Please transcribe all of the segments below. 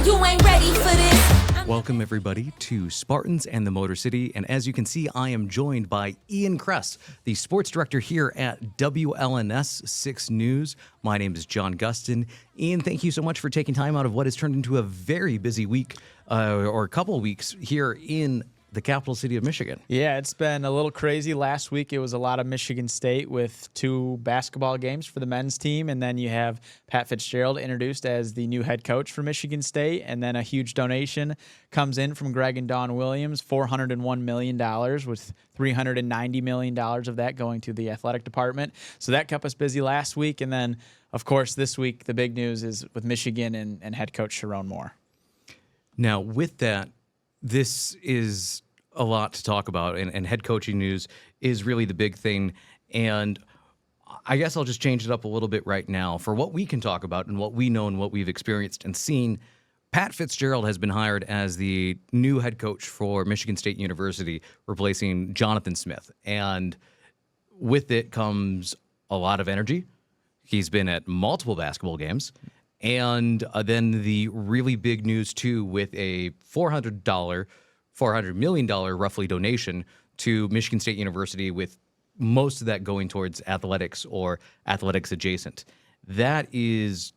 You ain't ready for this. Welcome, everybody, to Spartans and the Motor City. And as you can see, I am joined by Ian Kress, the sports director here at WLNS 6 News. My name is John Gustin. Ian, thank you so much for taking time out of what has turned into a very busy week or a couple of weeks here in the capital city of Michigan. Yeah, it's been a little crazy. Last week, it was a lot of Michigan State with 2 basketball games for the men's team. And then you have Pat Fiztgerald introduced as the new head coach for Michigan State. And then a huge donation comes in from Greg and Dawn Williams, $401 million, with $390 million of that going to the athletic department. So that kept us busy last week. And then, of course, this week, the big news is with Michigan and head coach Sharon Moore. Now, with that, this is a lot to talk about, and head coaching news is really the big thing. And I guess I'll just change it up a little bit right now. For what we can talk about and what we know and what we've experienced and seen, Pat Fiztgerald has been hired as the new head coach for Michigan State University, replacing Jonathan Smith. And with it comes a lot of energy. He's been at multiple basketball games. And then the really big news, too, with a $400 million roughly donation to Michigan State University, with most of that going towards athletics or athletics adjacent. That is,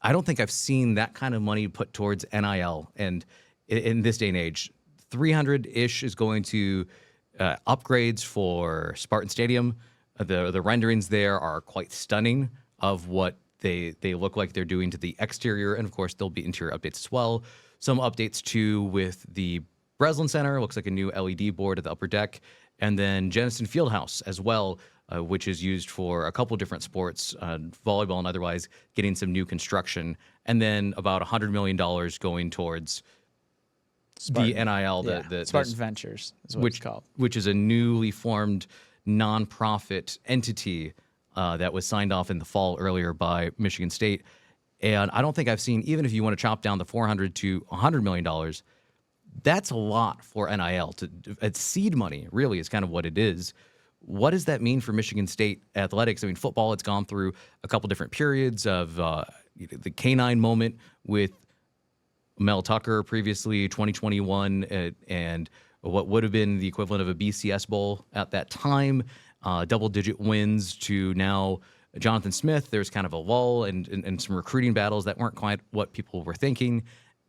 I don't think I've seen that kind of money put towards NIL. And in this day and age, 300-ish is going to upgrades for Spartan Stadium. The renderings there are quite stunning of what they look like they're doing to the exterior, and of course there'll be interior updates as well. Some updates too with the Breslin Center. Looks like a new LED board at the upper deck, and then Jennison Fieldhouse as well, which is used for a couple different sports, volleyball and otherwise, getting some new construction, and then about $100 million going towards Spartan, the NIL, the Spartan Ventures is what it's called, which is a newly formed nonprofit entity that was signed off in the fall earlier by Michigan State. And I don't think I've seen, even if you want to chop down the $400 to $100 million, that's a lot for NIL. It's seed money, really, is kind of what it is. What does that mean for Michigan State athletics? I mean, football, it's gone through a couple different periods of the K-9 moment with Mel Tucker previously, 2021, and what would have been the equivalent of a BCS Bowl at that time. Double-digit wins to now Jonathan Smith. There's kind of a lull and some recruiting battles that weren't quite what people were thinking.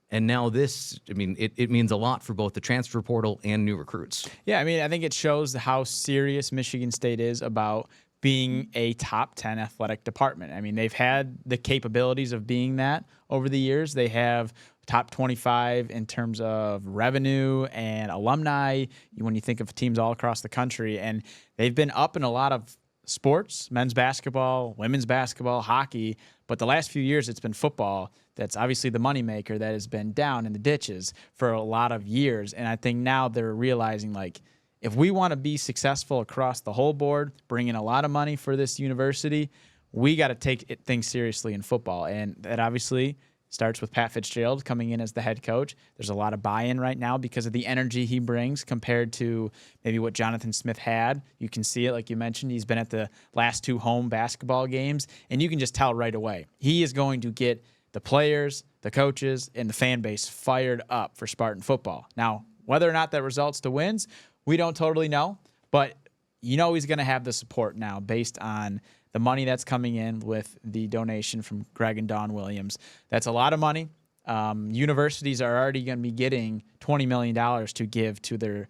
And now this, I mean, it means a lot for both the transfer portal and new recruits. Yeah, I mean, I think it shows how serious Michigan State is about being a top 10 athletic department. I mean, they've had the capabilities of being that over the years. They have top 25 in terms of revenue and alumni when you think of teams all across the country. And they've been up in a lot of sports, men's basketball, women's basketball, hockey. But the last few years, it's been football. That's obviously the moneymaker that has been down in the ditches for a lot of years. And I think now they're realizing, like, if we want to be successful across the whole board, bring in a lot of money for this university, we got to take things seriously in football. And that obviously starts with Pat Fiztgerald coming in as the head coach. There's a lot of buy-in right now because of the energy he brings compared to maybe what Jonathan Smith had. You can see it, like you mentioned. He's been at the last 2 home basketball games, and you can just tell right away. He is going to get the players, the coaches, and the fan base fired up for Spartan football. Now, whether or not that results to wins, we don't totally know, but you know he's going to have the support now based on the money that's coming in with the donation from Greg and Dawn Williams. That's a lot of money. Universities are already going to be getting $20 million to give to their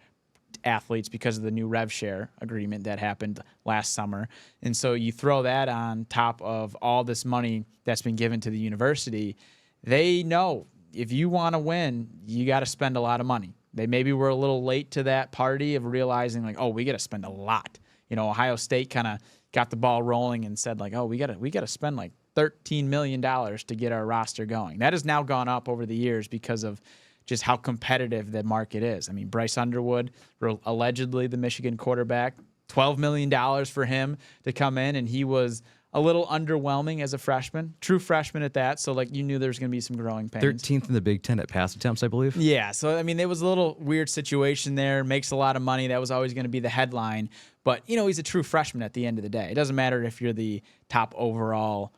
athletes because of the new rev share agreement that happened last summer. And so you throw that on top of all this money that's been given to the university. They know if you want to win, you got to spend a lot of money. They maybe were a little late to that party of realizing, like, oh, we got to spend a lot. You know, Ohio State kind of got the ball rolling and said, like, oh, we got to spend like $13 million to get our roster going. That has now gone up over the years because of just how competitive the market is. I mean, Bryce Underwood, allegedly the Michigan quarterback, $12 million for him to come in, and he was a little underwhelming as a freshman, true freshman at that. So, like, you knew there was going to be some growing pains. 13th in the Big Ten at pass attempts, I believe. Yeah. So, I mean, it was a little weird situation there. Makes a lot of money. That was always going to be the headline. But, you know, he's a true freshman at the end of the day. It doesn't matter if you're the top overall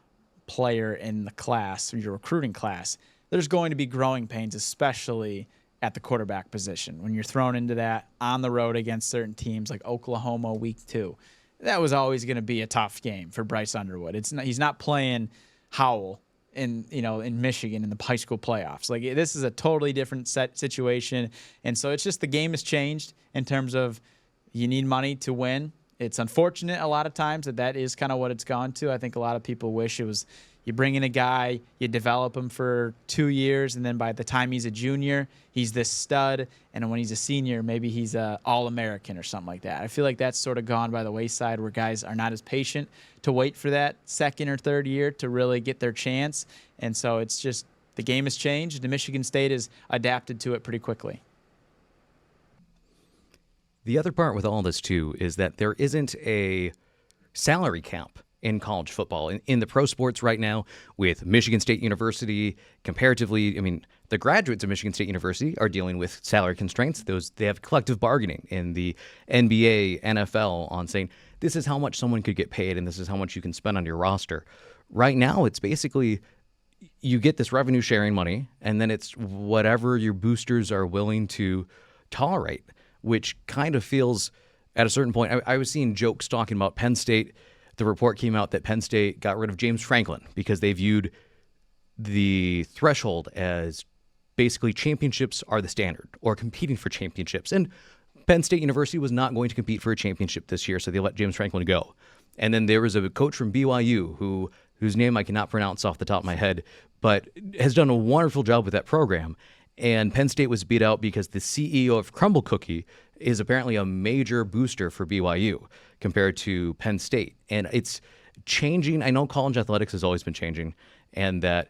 player in the class or your recruiting class. there's going to be growing pains, especially at the quarterback position. When you're thrown into that on the road against certain teams like Oklahoma week 2, that was always going to be a tough game for Bryce Underwood. He's not playing Howell in Michigan in the high school playoffs. Like, this is a totally different situation. And so it's just the game has changed in terms of you need money to win. It's unfortunate a lot of times that is kind of what it's gone to. I think a lot of people wish it was you bring in a guy, you develop him for 2 years, and then by the time he's a junior, he's this stud. And when he's a senior, maybe he's a All-American or something like that. I feel like that's sort of gone by the wayside where guys are not as patient to wait for that second or third year to really get their chance. And so it's just the game has changed, and Michigan State has adapted to it pretty quickly. The other part with all this, too, is that there isn't a salary cap in college football. In the pro sports right now, with Michigan State University, comparatively, I mean, the graduates of Michigan State University are dealing with salary constraints. They have collective bargaining in the NBA, NFL on saying, this is how much someone could get paid and this is how much you can spend on your roster. Right now, it's basically you get this revenue sharing money, and then it's whatever your boosters are willing to tolerate, which kind of feels at a certain point. I was seeing jokes talking about Penn State. The report came out that Penn State got rid of James Franklin because they viewed the threshold as basically championships are the standard or competing for championships. And Penn State University was not going to compete for a championship this year, so they let James Franklin go. And then there was a coach from BYU whose name I cannot pronounce off the top of my head, but has done a wonderful job with that program. And Penn State was beat out because the CEO of Crumble Cookie is apparently a major booster for BYU compared to Penn State. And it's changing. I know college athletics has always been changing, and that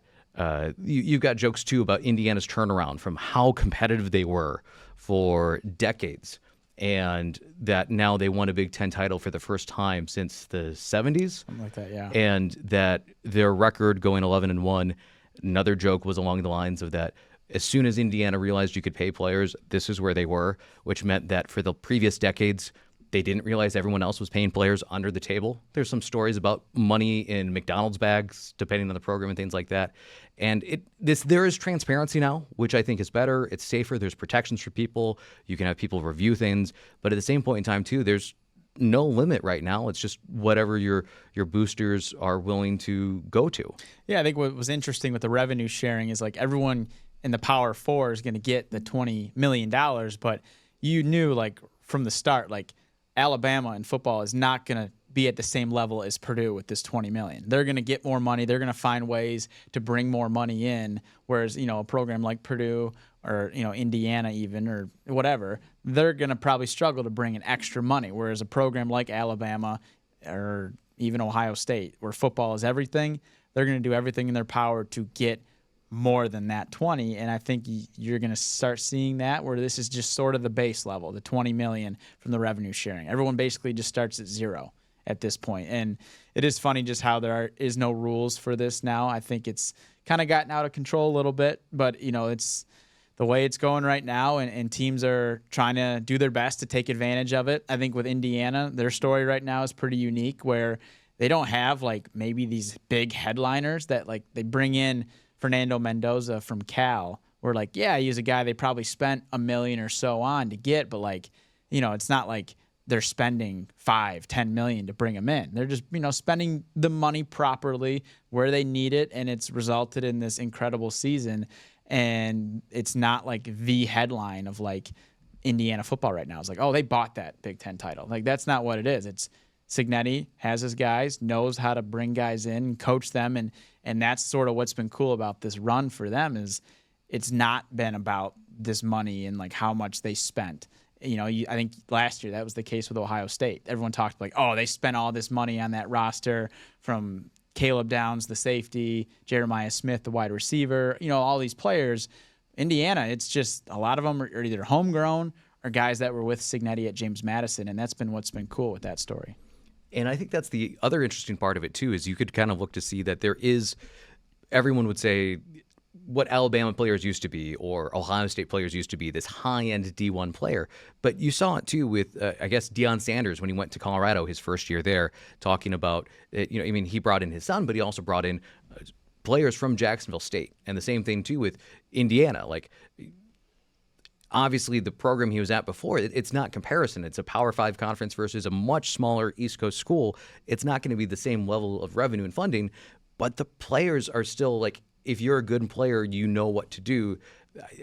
you've got jokes, too, about Indiana's turnaround from how competitive they were for decades, and that now they won a Big Ten title for the first time since the 70s. Something like that, yeah. And that their record going 11-1, another joke was along the lines of that as soon as Indiana realized you could pay players, this is where they were, which meant that for the previous decades, they didn't realize everyone else was paying players under the table. There's some stories about money in McDonald's bags, depending on the program and things like that. And there is transparency now, which I think is better. It's safer. There's protections for people. You can have people review things. But at the same point in time, too, there's no limit right now. It's just whatever your boosters are willing to go to. Yeah, I think what was interesting with the revenue sharing is like everyone in the Power Four is going to get the $20 million, but you knew like from the start, like Alabama in football is not going to be at the same level as Purdue with this $20 million. They're going to get more money. They're going to find ways to bring more money in, whereas, a program like Purdue or, Indiana even or whatever, they're going to probably struggle to bring in extra money, whereas a program like Alabama or even Ohio State, where football is everything, they're going to do everything in their power to get more than that 20, and I think you're going to start seeing that where this is just sort of the base level, the 20 million from the revenue sharing. Everyone basically just starts at zero at this point, and it is funny just how there is no rules for this now. I think it's kind of gotten out of control a little bit, but it's the way it's going right now, and teams are trying to do their best to take advantage of it. I think with Indiana, their story right now is pretty unique where they don't have like maybe these big headliners that like they bring in Fernando Mendoza from Cal, where like, yeah, he's a guy they probably spent $1 million or so on to get, but like, it's not like they're spending $5-10 million to bring him in. They're just, spending the money properly where they need it, and it's resulted in this incredible season. And it's not like the headline of like Indiana football right now. It's like, oh, they bought that Big Ten title. Like, that's not what it is. It's Cignetti has his guys, knows how to bring guys in, coach them, and that's sort of what's been cool about this run for them is it's not been about this money and like how much they spent. I think last year that was the case with Ohio State. Everyone talked like, oh, they spent all this money on that roster from Caleb Downs, the safety, Jeremiah Smith, the wide receiver, all these players. Indiana, it's just a lot of them are either homegrown or guys that were with Cignetti at James Madison, and that's been what's been cool with that story. And I think that's the other interesting part of it, too, is you could kind of look to see that there is, everyone would say, what Alabama players used to be or Ohio State players used to be, this high-end D1 player. But you saw it, too, with, I guess, Deion Sanders when he went to Colorado his first year there, talking about, he brought in his son, but he also brought in players from Jacksonville State. And the same thing, too, with Indiana. Like, obviously, the program he was at before, it's not comparison. It's a Power 5 conference versus a much smaller East Coast school. It's not going to be the same level of revenue and funding, but the players are still, like, if you're a good player, you know what to do.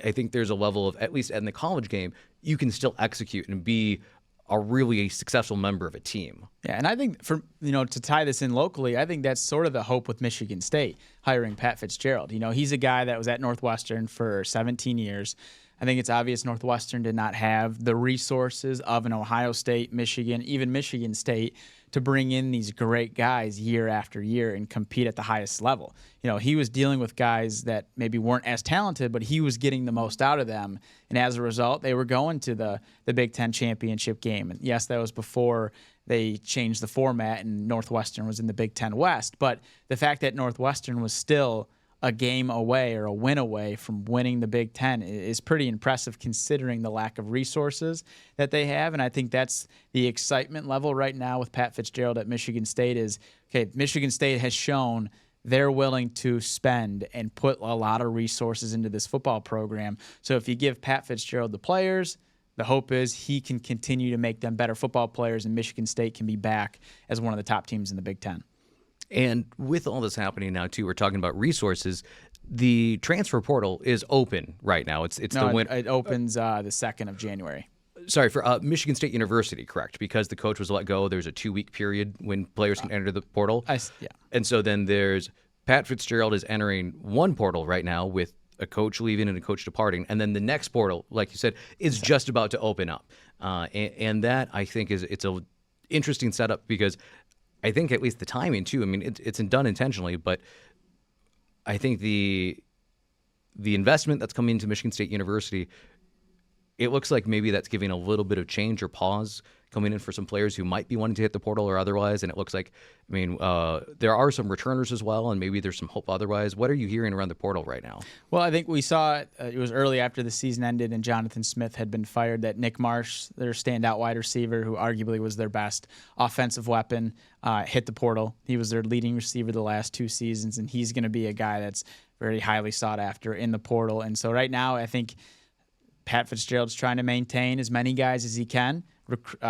I think there's a level of, at least in the college game, you can still execute and be a really successful member of a team. Yeah, and I think to tie this in locally, I think that's sort of the hope with Michigan State hiring Pat Fiztgerald. He's a guy that was at Northwestern for 17 years. I think it's obvious Northwestern did not have the resources of an Ohio State, Michigan, even Michigan State to bring in these great guys year after year and compete at the highest level. He was dealing with guys that maybe weren't as talented, but he was getting the most out of them. And as a result, they were going to the Big Ten championship game. And yes, that was before they changed the format and Northwestern was in the Big Ten West. But the fact that Northwestern was still a game away or a win away from winning the Big Ten is pretty impressive considering the lack of resources that they have. And I think that's the excitement level right now with Pat Fiztgerald at Michigan State is, okay, Michigan State has shown they're willing to spend and put a lot of resources into this football program. So if you give Pat Fiztgerald the players, the hope is he can continue to make them better football players and Michigan State can be back as one of the top teams in the Big Ten. And with all this happening now, too, we're talking about resources. The transfer portal is open right now. It opens the 2nd of January. Sorry, for Michigan State University, correct? Because the coach was let go, there's a 2-week period when players can enter the portal. Yeah. And so then there's Pat Fiztgerald is entering one portal right now with a coach leaving and a coach departing. And then the next portal, like you said, is just about to open up. And that, I think, it's a interesting setup because I think at least the timing, too. I mean, it's done intentionally, but I think the investment that's coming into Michigan State University, it looks like maybe that's giving a little bit of change or pause coming in for some players who might be wanting to hit the portal or otherwise. And it looks like, there are some returners as well, and maybe there's some hope otherwise. What are you hearing around the portal right now? Well, I think we saw it was early after the season ended and Jonathan Smith had been fired that Nick Marsh, their standout wide receiver, who arguably was their best offensive weapon, hit the portal. He was their leading receiver the last 2 seasons, and he's going to be a guy that's very highly sought after in the portal. And so right now, I think Pat Fiztgerald's trying to maintain as many guys as he can.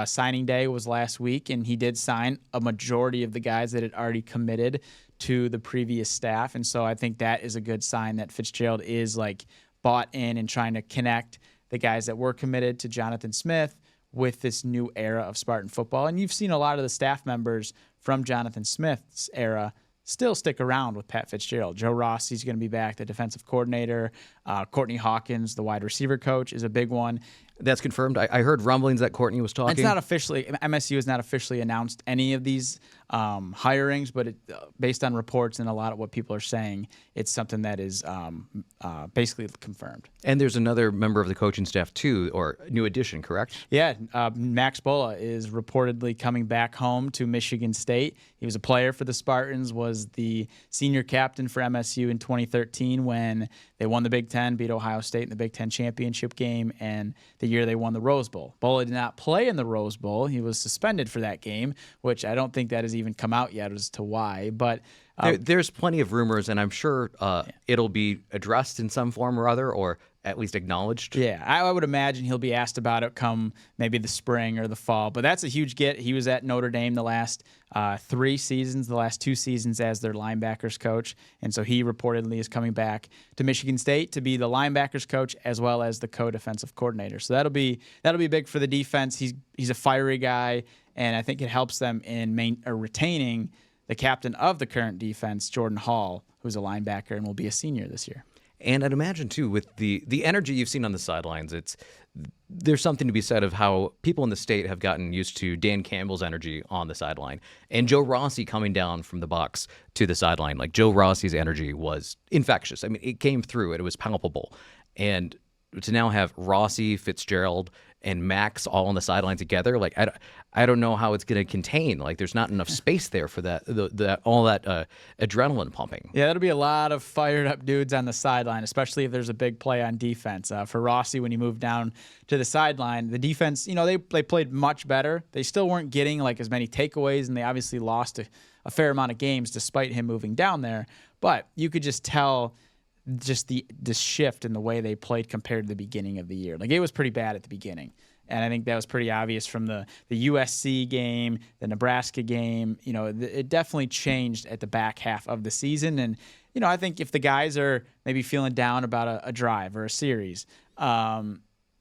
Signing day was last week, and he did sign a majority of the guys that had already committed to the previous staff. And so I think that is a good sign that Fiztgerald is bought in and trying to connect the guys that were committed to Jonathan Smith with this new era of Spartan football. And you've seen a lot of the staff members from Jonathan Smith's era still stick around with Pat Fiztgerald. Joe Rossi's going to be back, the defensive coordinator. Courtney Hawkins, the wide receiver coach, is a big one. That's confirmed. I heard rumblings that Courtney was talking. It's not officially, MSU has not officially announced any of these hirings, but based on reports and a lot of what people are saying, it's something that is basically confirmed. And there's another member of the coaching staff too, or new addition, correct? Yeah, Max Bola is reportedly coming back home to Michigan State. He was a player for the Spartans, was the senior captain for MSU in 2013 when they won the Big Ten, beat Ohio State in the Big Ten championship game, and the year they won the Rose Bowl. Bola did not play in the Rose Bowl. He was suspended for that game, which I don't think that has even come out yet as to why. But there's plenty of rumors, and I'm sure it'll be addressed in some form or other, or at least acknowledged. Yeah, I would imagine he'll be asked about it come maybe the spring or the fall. But that's a huge get. He was at Notre Dame the last 3 seasons, the last 2 seasons as their linebackers coach. And so he reportedly is coming back to Michigan State to be the linebackers coach as well as the co-defensive coordinator. So that'll be big for the defense. He's a fiery guy, and I think it helps them in retaining the captain of the current defense, Jordan Hall, who's a linebacker and will be a senior this year. And I'd imagine, too, with the energy you've seen on the sidelines, there's something to be said of how people in the state have gotten used to Dan Campbell's energy on the sideline. And Joe Rossi coming down from the box to the sideline, like Joe Rossi's energy was infectious. I mean, it came through, and it was palpable. And to now have Rossi, Fiztgerald, and Max all on the sideline together, I don't know how it's going to contain. There's not enough space there for that all that adrenaline pumping. Yeah, that'll be a lot of fired up dudes on the sideline, especially if there's a big play on defense. For Rossi, when he moved down to the sideline, the defense, they played much better. They still weren't getting as many takeaways, and they obviously lost a fair amount of games despite him moving down there. But you could just tell just the shift in the way they played compared to the beginning of the year. Like, it was pretty bad at the beginning. And I think that was pretty obvious from the USC game, the Nebraska game. It definitely changed at the back half of the season. And, I think if the guys are maybe feeling down about a drive or a series,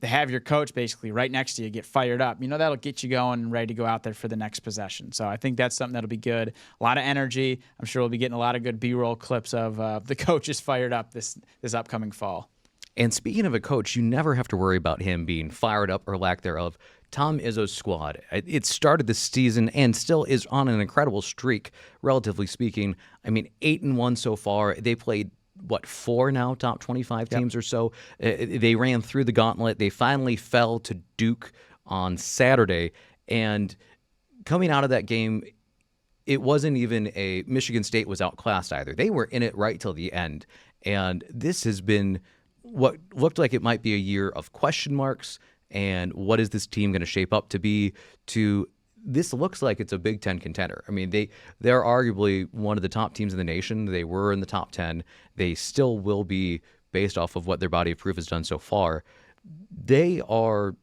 to have your coach basically right next to you get fired up, that'll get you going and ready to go out there for the next possession. So I think that's something that'll be good. A lot of energy. I'm sure we'll be getting a lot of good B-roll clips of the coaches fired up this upcoming fall. And speaking of a coach, you never have to worry about him being fired up or lack thereof. Tom Izzo's squad, it started this season and still is on an incredible streak, relatively speaking. 8-1 so far. They played 4 now, top 25 teams or so. They ran through the gauntlet. They finally fell to Duke on Saturday. And coming out of that game, it wasn't even a Michigan State was outclassed either. They were in it right till the end. And this has been what looked like it might be a year of question marks. And what is this team going to shape up to be? This looks like it's a Big Ten contender. They're arguably one of the top teams in the nation. They were in the top 10. They still will be based off of what their body of proof has done so far. They are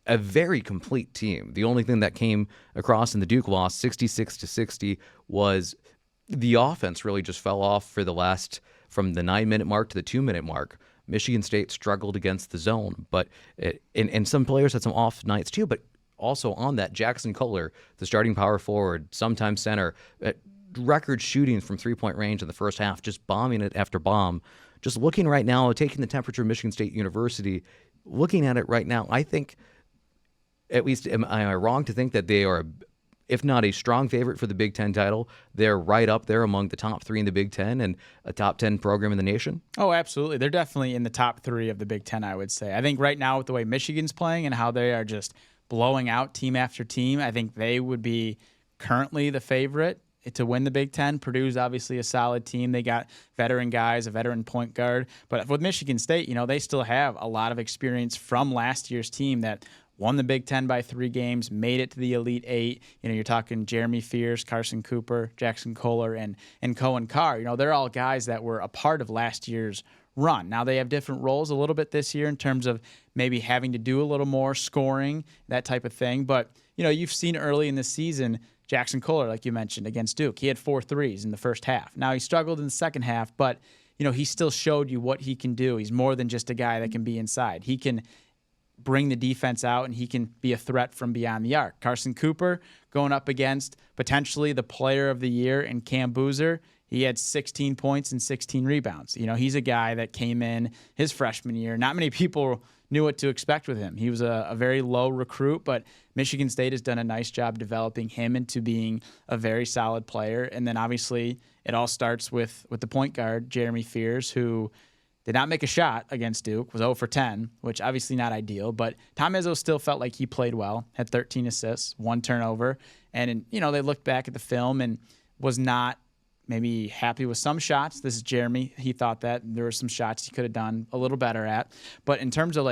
a very complete team. The only thing that came across in the Duke loss, 66-60, was the offense really just fell off from the 9-minute mark to the 2-minute mark. Michigan State struggled against the zone, and some players had some off nights too, but also on that, Jackson Kohler, the starting power forward, sometimes center, record shooting from three-point range in the first half, just bombing it after bomb. Just looking right now, taking the temperature of Michigan State University, looking at it right now, I think, at least, am I wrong to think that they are, if not a strong favorite for the Big Ten title, they're right up there among the top 3 in the Big Ten and a top 10 program in the nation? Oh, absolutely. They're definitely in the top 3 of the Big Ten, I would say. I think right now with the way Michigan's playing and how they are just blowing out team after team, I think they would be currently the favorite to win the Big Ten. Purdue's obviously a solid team. They got veteran guys, a veteran point guard. But with Michigan State, they still have a lot of experience from last year's team that won the Big Ten by 3 games, made it to the Elite 8. You're talking Jeremy Fears, Carson Cooper, Jackson Kohler, and Cohen Carr. They're all guys that were a part of last year's run. Now they have different roles a little bit this year in terms of maybe having to do a little more scoring, that type of thing. But, you've seen early in the season, Jackson Kohler, like you mentioned, against Duke. He had 4 threes in the first half. Now he struggled in the second half, but, he still showed you what he can do. He's more than just a guy that can be inside. He can bring the defense out, and he can be a threat from beyond the arc. Carson Cooper going up against potentially the player of the year in Cam Boozer. He had 16 points and 16 rebounds. He's a guy that came in his freshman year. Not many people knew what to expect with him. He was a very low recruit, but Michigan State has done a nice job developing him into being a very solid player. And then obviously it all starts with the point guard, Jeremy Fears, who did not make a shot against Duke, was 0 for 10, which obviously not ideal, but Tom Izzo still felt like he played well, had 13 assists, 1 turnover, and they looked back at the film and was not maybe happy with some shots. This is Jeremy. He thought that there were some shots he could have done a little better at, but in terms of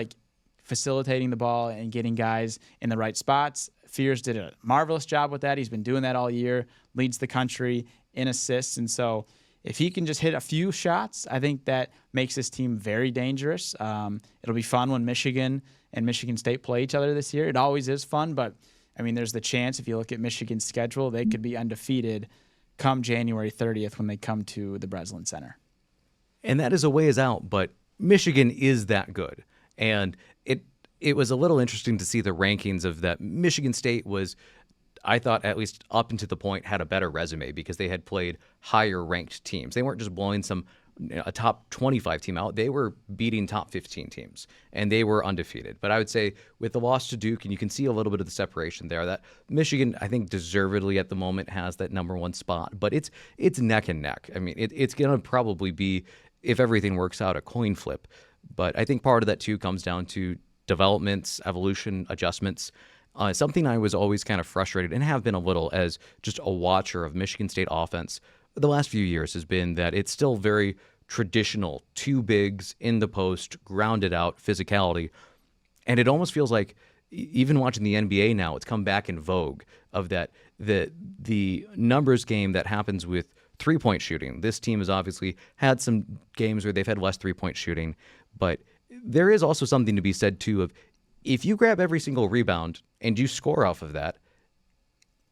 facilitating the ball and getting guys in the right spots, Fears did a marvelous job with that. He's been doing that all year, leads the country in assists, and so if he can just hit a few shots, I think that makes this team very dangerous. It'll be fun when Michigan and Michigan State play each other this year. It always is fun, but, there's the chance, if you look at Michigan's schedule, they could be undefeated come January 30th when they come to the Breslin Center. And that is a ways out, but Michigan is that good. And it was a little interesting to see the rankings of that. Michigan State was, I thought, at least up until the point, had a better resume because they had played higher ranked teams. They weren't just blowing a top 25 team out. They were beating top 15 teams, and they were undefeated. But I would say with the loss to Duke, and you can see a little bit of the separation there, that Michigan, I think, deservedly at the moment has that number 1 spot. But it's neck and neck. It's going to probably be, if everything works out, a coin flip. But I think part of that, too, comes down to developments, evolution, adjustments. Something I was always kind of frustrated and have been a little as just a watcher of Michigan State offense the last few years has been that it's still very traditional, 2 bigs in the post, grounded out physicality. And it almost feels like, even watching the NBA now, it's come back in vogue of that the numbers game that happens with 3-point shooting. This team has obviously had some games where they've had less 3-point shooting, but there is also something to be said, too, of if you grab every single rebound and you score off of that,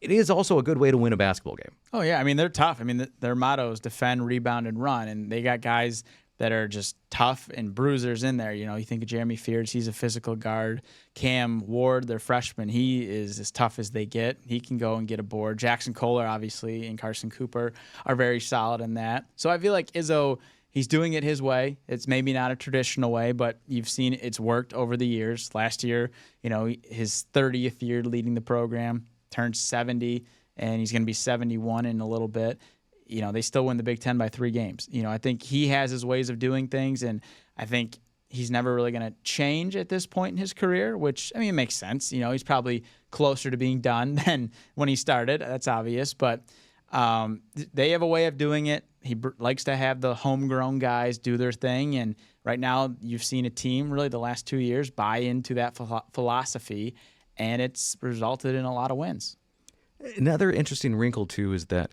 it is also a good way to win a basketball game. Oh, yeah. I mean, they're tough. I mean, their motto is defend, rebound, and run, and they got guys that are just tough and bruisers in there. You know, you think of Jeremy Fears, he's a physical guard. Cam Ward, their freshman, he is as tough as they get. He can go and get a board. Jackson Kohler, obviously, and Carson Cooper are very solid in that. So I feel like Izzo, he's doing it his way. It's maybe not a traditional way, but you've seen it's worked over the years. Last year, you know, his 30th year leading the program, turned 70, and he's going to be 71 in a little bit. You know, they still win the Big Ten by 3 games. You know, I think he has his ways of doing things, and I think he's never really going to change at this point in his career, which, I mean, it makes sense. You know, he's probably closer to being done than when he started. That's obvious, but they have a way of doing it. He likes to have the homegrown guys do their thing, and right now you've seen a team, really the last 2 years, buy into that philosophy, and it's resulted in a lot of wins. Another interesting wrinkle, too, is that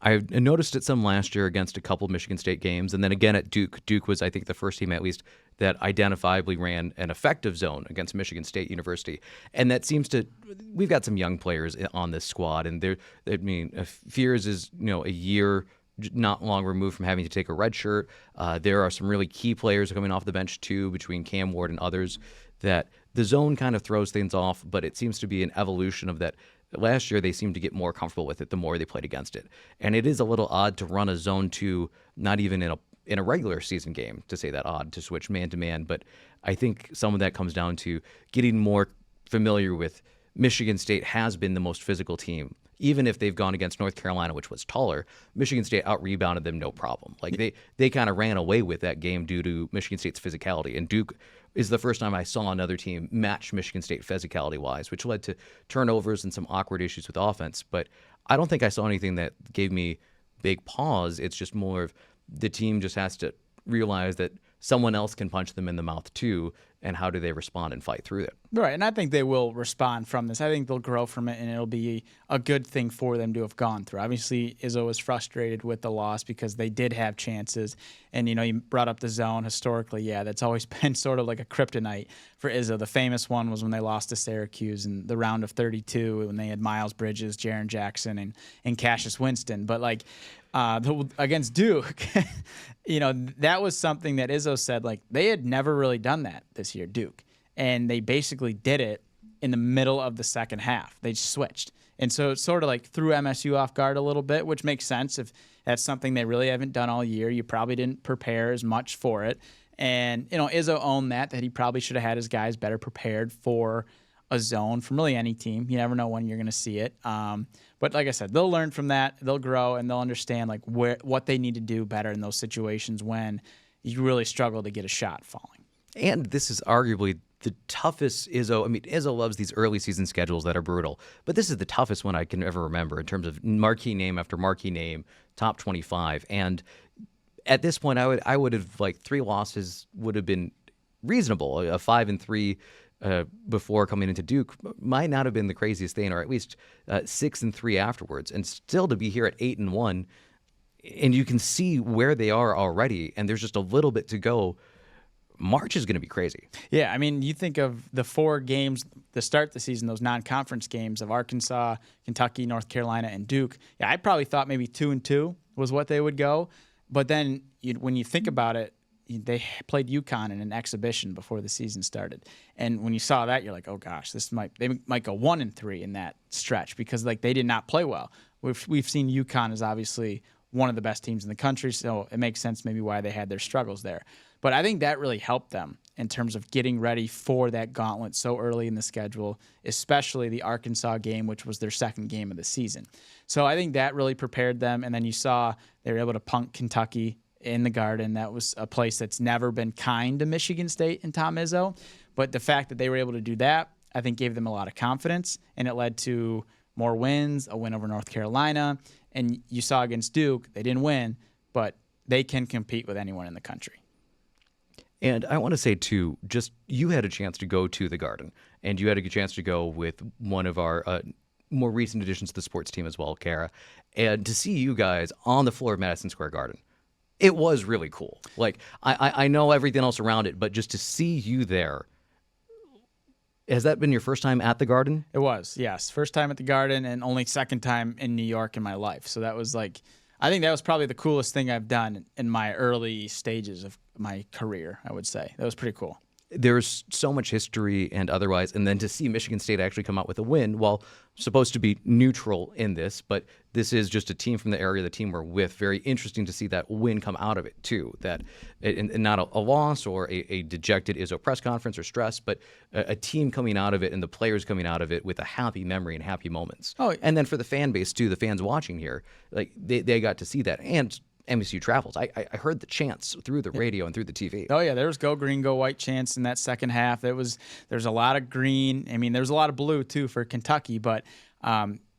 I noticed it some last year against a couple of Michigan State games, and then again at Duke. Duke was, I think, the first team at least that identifiably ran an effective zone against Michigan State University. And that seems to – we've got some young players on this squad, and Fears is, you know, a year not long removed from having to take a red shirt. There are some really key players coming off the bench, too, between Cam Ward and others, that the zone kind of throws things off, but it seems to be an evolution of that. Last year, they seemed to get more comfortable with it the more they played against it. And it is a little odd to run a zone 2, not even in a regular season game, to say that odd, to switch man-to-man. But I think some of that comes down to getting more familiar with Michigan State has been the most physical team. Even if they've gone against North Carolina, which was taller, Michigan State out-rebounded them no problem. Like they kind of ran away with that game due to Michigan State's physicality. And Duke is the first time I saw another team match Michigan State physicality-wise, which led to turnovers and some awkward issues with offense. But I don't think I saw anything that gave me big pause. It's just more of the team just has to realize that someone else can punch them in the mouth too, and how do they respond and fight through it. Right, and I think they will respond from this. I think they'll grow from it, and it'll be a good thing for them to have gone through. Obviously, Izzo was frustrated with the loss because they did have chances, and, you know, you brought up the zone. Historically, yeah, that's always been sort of like a kryptonite for Izzo. The famous one was when they lost to Syracuse in the round of 32 when they had Miles Bridges, Jaren Jackson, and Cassius Winston. But, like, against Duke, you know, that was something that Izzo said, like, they had never really done that this year, Duke. And they basically did it in the middle of the second half. They switched. And so it sort of like threw MSU off guard a little bit, which makes sense. If that's something they really haven't done all year, you probably didn't prepare as much for it. And, you know, Izzo owned that he probably should have had his guys better prepared for a zone from really any team. You never know when you're going to see it. But like I said, they'll learn from that. They'll grow, and they'll understand like what they need to do better in those situations when you really struggle to get a shot falling. And this is arguably the toughest Izzo. I mean, Izzo loves these early season schedules that are brutal, but this is the toughest one I can ever remember in terms of marquee name after marquee name, top 25. And at this point, I would have, like, 3 losses would have been reasonable. A 5-3 before coming into Duke might not have been the craziest thing, or at least 6-3 afterwards. And still to be here at 8-1, and you can see where they are already, and there's just a little bit to go. March is going to be crazy. Yeah, I mean, you think of the 4 games to start the season, those non-conference games of Arkansas, Kentucky, North Carolina, and Duke. Yeah, I probably thought maybe 2-2 was what they would go. But then when you think about it, they played UConn in an exhibition before the season started. And when you saw that, you're like, oh gosh, they might go 1-3 in that stretch because, like, they did not play well. We've seen UConn as obviously one of the best teams in the country, so it makes sense maybe why they had their struggles there. But I think that really helped them in terms of getting ready for that gauntlet so early in the schedule, especially the Arkansas game, which was their second game of the season. So I think that really prepared them. And then you saw they were able to punk Kentucky in the Garden. That was a place that's never been kind to Michigan State and Tom Izzo. But the fact that they were able to do that, I think gave them a lot of confidence, and it led to more wins, a win over North Carolina. And you saw against Duke, they didn't win, but they can compete with anyone in the country. And I want to say, too, just you had a chance to go to the Garden, and you had a chance to go with one of our more recent additions to the sports team as well, Kara. And to see you guys on the floor of Madison Square Garden, it was really cool. Like, I know everything else around it, but just to see you there, has that been your first time at the Garden? It was, yes. First time at the Garden and only second time in New York in my life. So that was like, I think that was probably the coolest thing I've done in my early stages of my career, I would say. That was pretty cool. There's so much history and otherwise, and then to see Michigan State actually come out with a win, while supposed to be neutral in this, but this is just a team from the area, the team we're with. Very interesting to see that win come out of it too. That and not a loss or a dejected Izzo press conference or stress, but a team coming out of it and the players coming out of it with a happy memory and happy moments. Oh, and then for the fan base too, the fans watching here, like they got to see that. And MSU travels. I heard the chants through the radio and through the TV. Oh yeah, there was "Go Green, Go White" chants in that second half. There's a lot of green. I mean, there's a lot of blue too for Kentucky, but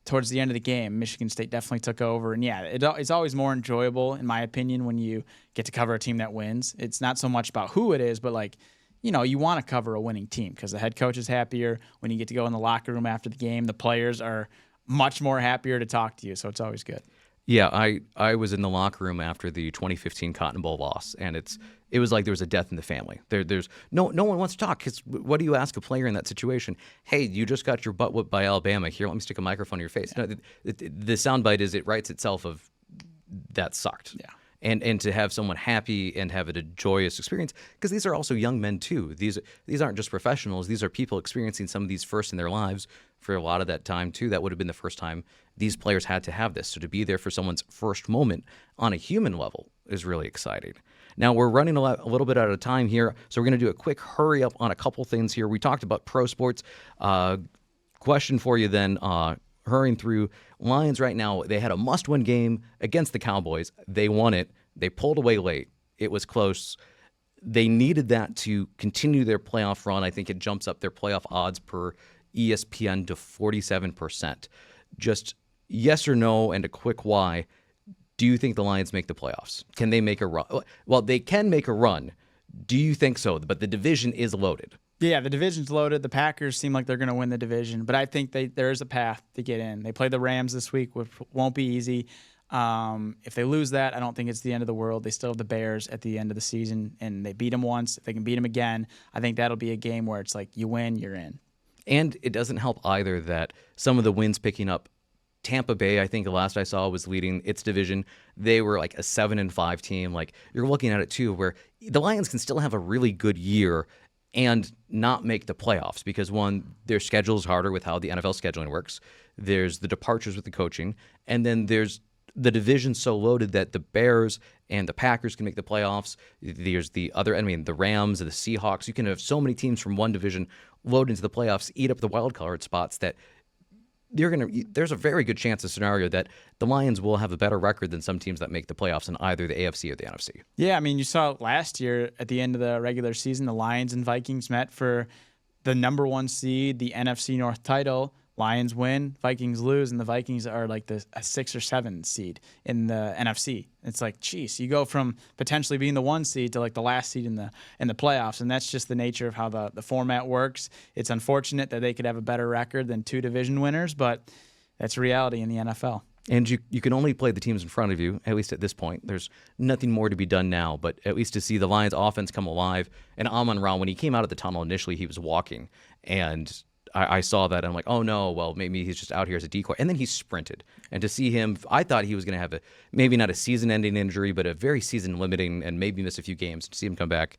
towards the end of the game, Michigan State definitely took over. And yeah, it's always more enjoyable, in my opinion, when you get to cover a team that wins. It's not so much about who it is, but like, you want to cover a winning team because the head coach is happier when you get to go in the locker room after the game. The players are much more happier to talk to you, so it's always good. Yeah, I was in the locker room after the 2015 Cotton Bowl loss, and it was like there was a death in the family. There's no one wants to talk. Because what do you ask a player in that situation? Hey, you just got your butt whipped by Alabama. Here, let me stick a microphone in your face. No, the soundbite is it writes itself of that sucked. Yeah. And to have someone happy and have it a joyous experience, because these are also young men too. These aren't just professionals. These are people experiencing some of these first in their lives for a lot of that time too. That would have been the first time these players had to have this. So to be there for someone's first moment on a human level is really exciting. Now we're running a little bit out of time here, so we're going to do a quick hurry up on a couple things here. We talked about pro sports. Question for you then. Hurrying through, Lions right now, they had a must-win game against the Cowboys. They won it. They pulled away late. It was close. They needed that to continue their playoff run. I think it jumps up their playoff odds per ESPN to 47%. Just yes or no, and a quick why. Do you think the Lions make the playoffs? Can they make a run? Well, they can make a run. Do you think so? But the division is loaded. Yeah, the division's loaded. The Packers seem like they're going to win the division, but I think there is a path to get in. They play the Rams this week, which won't be easy. If they lose that, I don't think it's the end of the world. They still have the Bears at the end of the season, and they beat them once. If they can beat them again, I think that'll be a game where it's like you win, you're in. And it doesn't help either that some of the wins picking up. Tampa Bay, I think the last I saw, was leading its division. They were like a 7-5 team. Like, you're looking at it too, where the Lions can still have a really good year and not make the playoffs because, one, their schedule is harder with how the NFL scheduling works. There's the departures with the coaching, and then there's the division so loaded that the Bears and the Packers can make the playoffs. There's the Rams and the Seahawks. You can have so many teams from one division load into the playoffs, eat up the wild card spots that there's a very good chance, a scenario that the Lions will have a better record than some teams that make the playoffs in either the AFC or the NFC. Yeah, I mean, you saw last year at the end of the regular season, the Lions and Vikings met for the number 1 seed, the NFC North title. Lions win, Vikings lose, and the Vikings are like a 6 or 7 seed in the NFC. It's like, geez, you go from potentially being the 1 seed to like the last seed in the playoffs, and that's just the nature of how the format works. It's unfortunate that they could have a better record than 2 division winners, but that's reality in the NFL. And you can only play the teams in front of you, at least at this point. There's nothing more to be done now, but at least to see the Lions offense come alive. And Amon-Ra, when he came out of the tunnel initially, he was walking, and I saw that. And I'm like, oh no, well, maybe he's just out here as a decoy. And then he sprinted. And to see him, I thought he was going to have maybe not a season-ending injury, but a very season-limiting and maybe miss a few games. To see him come back,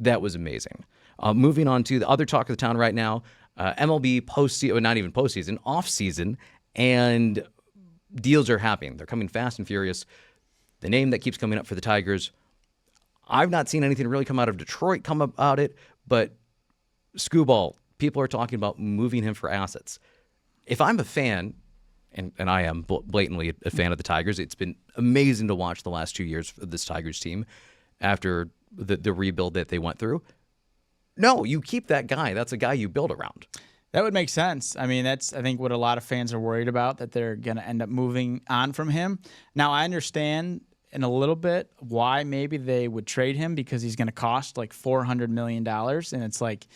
that was amazing. Moving on to the other talk of the town right now, MLB postseason, not even postseason, off-season, and deals are happening. They're coming fast and furious. The name that keeps coming up for the Tigers, I've not seen anything really come out of Detroit come about it, but Skubal, people are talking about moving him for assets. If I'm a fan, and I am blatantly a fan of the Tigers, it's been amazing to watch the last 2 years of this Tigers team after the rebuild that they went through. No, you keep that guy. That's a guy you build around. That would make sense. I mean, that's, I think, what a lot of fans are worried about, that they're going to end up moving on from him. Now, I understand in a little bit why maybe they would trade him, because he's going to cost like $400 million. And it's like,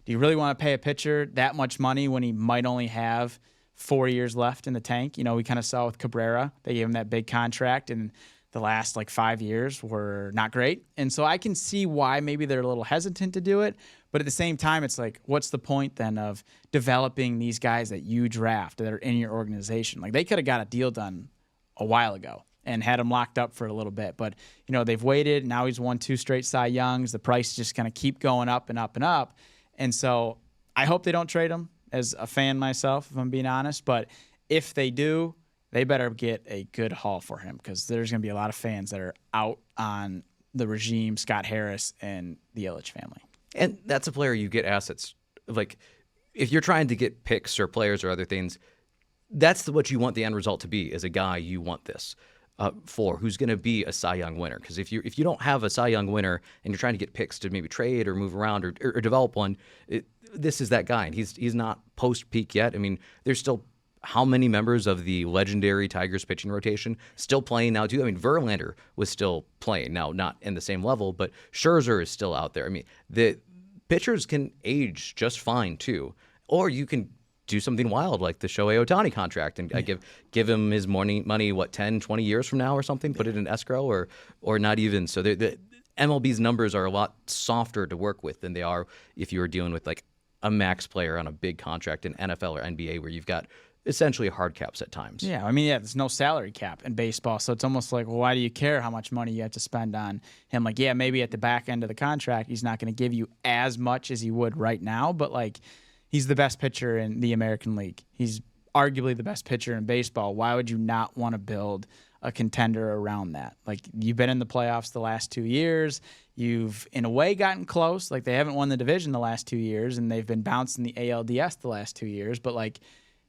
do you really want to pay a pitcher that much money when he might only have 4 years left in the tank. You know, we kind of saw with Cabrera, they gave him that big contract, and the last 5 years were not great. And so I can see why maybe they're a little hesitant to do it. But at the same time, it's what's the point then of developing these guys that you draft that are in your organization? They could have got a deal done a while ago and had him locked up for a little bit. But, they've waited. Now he's won 2 straight Cy Youngs. The price just kind of keep going up and up and up. And so I hope they don't trade him as a fan myself, if I'm being honest. But if they do, they better get a good haul for him, because there's going to be a lot of fans that are out on the regime, Scott Harris, and the Ilitch family. And that's a player you get assets. If you're trying to get picks or players or other things, that's what you want the end result to be, as a guy you want this for, who's going to be a Cy Young winner. Because if you don't have a Cy Young winner and you're trying to get picks to maybe trade or move around or develop one, this is that guy. And he's not post-peak yet. I mean, there's still how many members of the legendary Tigers pitching rotation still playing now too? I mean, Verlander was still playing now, not in the same level, but Scherzer is still out there. I mean, the pitchers can age just fine too, or you can do something wild like the Shohei Ohtani contract and give him his money 10, 20 years from now or something, put it in escrow or not even. So the MLB's numbers are a lot softer to work with than they are if you were dealing with a max player on a big contract in NFL or NBA, where you've got essentially hard caps at times. Yeah, I mean, there's no salary cap in baseball, so it's almost well, why do you care how much money you have to spend on him? Maybe at the back end of the contract, he's not going to give you as much as he would right now, but he's the best pitcher in the American League. He's arguably the best pitcher in baseball. Why would you not want to build a contender around that? You've been in the playoffs the last 2 years. You've, in a way, gotten close. They haven't won the division the last 2 years, and they've been bouncing the ALDS the last 2 years, but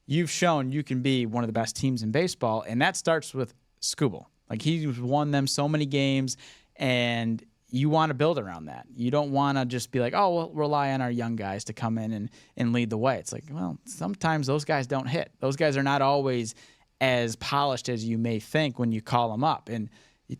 you've shown you can be one of the best teams in baseball, and that starts with Skubal. He's won them so many games, and you want to build around that. You don't want to just be we'll rely on our young guys to come in and lead the way. It's sometimes those guys don't hit. Those guys are not always as polished as you may think when you call them up. And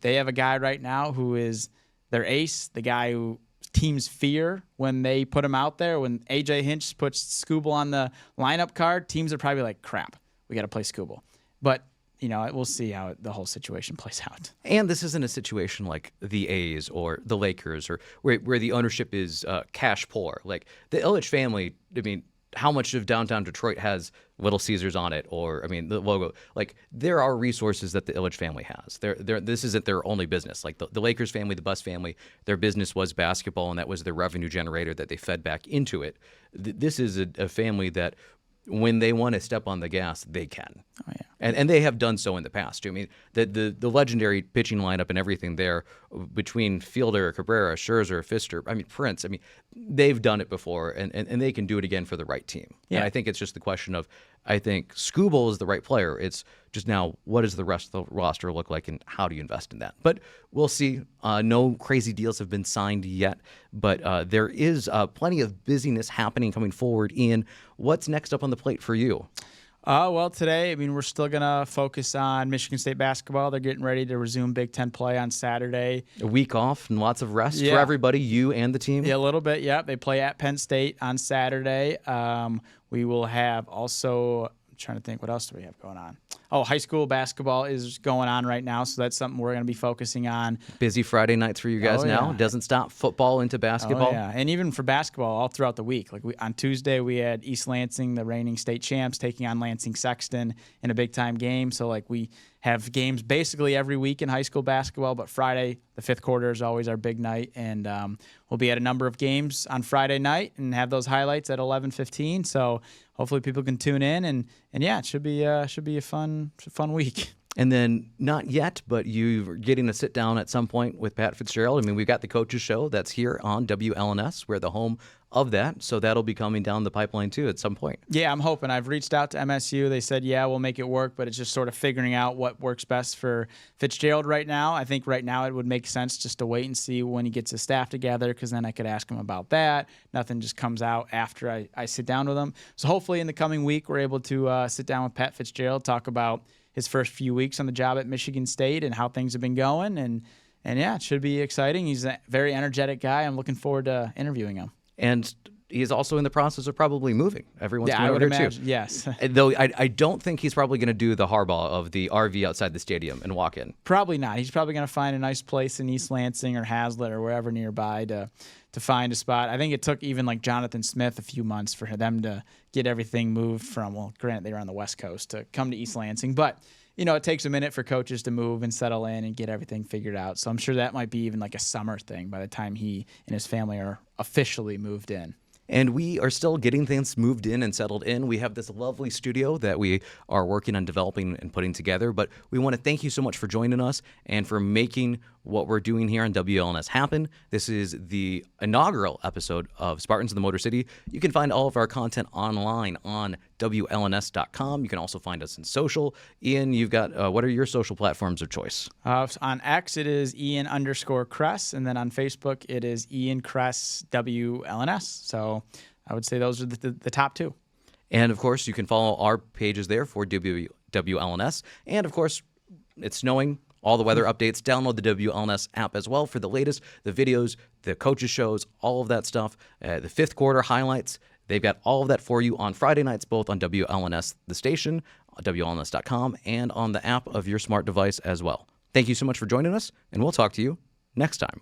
they have a guy right now who is their ace, the guy who teams fear when they put him out there. When AJ Hinch puts Skubal on the lineup card, teams are probably crap, we got to play Skubal. But we'll see how the whole situation plays out. And this isn't a situation like the A's or the Lakers, or where the ownership is cash poor. The Ilitch family, I mean, how much of downtown Detroit has Little Caesars on it, or the logo? There are resources that the Ilitch family has. This isn't their only business. The Lakers family, the Bus family, their business was basketball, and that was their revenue generator that they fed back into it. This is a family that, when they want to step on the gas, they can. Oh, yeah. And they have done so in the past too. I mean, the legendary pitching lineup and everything there, between Fielder, Cabrera, Scherzer, Fister, Prince, they've done it before, and they can do it again for the right team. Yeah. And I think it's just the question of, I think Skubal is the right player. It's just now, what does the rest of the roster look like, and how do you invest in that? But we'll see. No crazy deals have been signed yet, but there is plenty of busyness happening coming forward. Ian, what's next up on the plate for you? Well, today, we're still going to focus on Michigan State basketball. They're getting ready to resume Big Ten play on Saturday. A week off and lots of rest for everybody, you and the team? Yeah, a little bit, yeah. They play at Penn State on Saturday. We will have also, I'm trying to think, what else do we have going on? Oh, high school basketball is going on right now, so that's something we're going to be focusing on. Busy Friday nights for you guys now. Yeah. Doesn't stop football into basketball. Oh, yeah, and even for basketball all throughout the week. On Tuesday, we had East Lansing, the reigning state champs, taking on Lansing Sexton in a big-time game. So, we have games basically every week in high school basketball, but Friday, the fifth quarter, is always our big night, and we'll be at a number of games on Friday night and have those highlights at 11:15. So hopefully people can tune in, and yeah, it should be a fun week. And then, not yet, but you're getting to sit down at some point with Pat Fiztgerald. We've got the Coaches Show that's here on WLNS. We're the home of that, so that'll be coming down the pipeline too at some point. Yeah, I'm hoping. I've reached out to MSU. They said, yeah, we'll make it work, but it's just sort of figuring out what works best for Fiztgerald right now. I think right now it would make sense just to wait and see when he gets his staff together, because then I could ask him about that. Nothing just comes out after I sit down with him. So hopefully in the coming week we're able to sit down with Pat Fiztgerald, talk about his first few weeks on the job at Michigan State and how things have been going. And yeah, it should be exciting. He's a very energetic guy. I'm looking forward to interviewing him. And he's also in the process of probably moving. Everyone's Yeah, coming I over would here imagine. too. Yes. Though I don't think he's probably going to do the Harbaugh of the RV outside the stadium and walk in. Probably not. He's probably going to find a nice place in East Lansing or Hazlitt or wherever nearby to find a spot. I think it took even like Jonathan Smith a few months for them to get everything moved from, well, granted, they were on the West Coast, to come to East Lansing. But, it takes a minute for coaches to move and settle in and get everything figured out. So I'm sure that might be even like a summer thing by the time he and his family are officially moved in. And we are still getting things moved in and settled in. We have this lovely studio that we are working on developing and putting together. But we want to thank you so much for joining us and for making what we're doing here on WLNS happen. This is the inaugural episode of Spartans in the Motor City. You can find all of our content online on WLNS.com. You can also find us in social. Ian, you've got, what are your social platforms of choice? On X, it is Ian_Kress. And then on Facebook, it is Ian Kress WLNS. So I would say those are the top two. And of course, you can follow our pages there for WLNS. And of course, it's snowing. All the weather updates. Download the WLNS app as well for the latest, the videos, the coaches shows, all of that stuff. The fifth quarter highlights. They've got all of that for you on Friday nights, both on WLNS, the station, WLNS.com, and on the app of your smart device as well. Thank you so much for joining us, and we'll talk to you next time.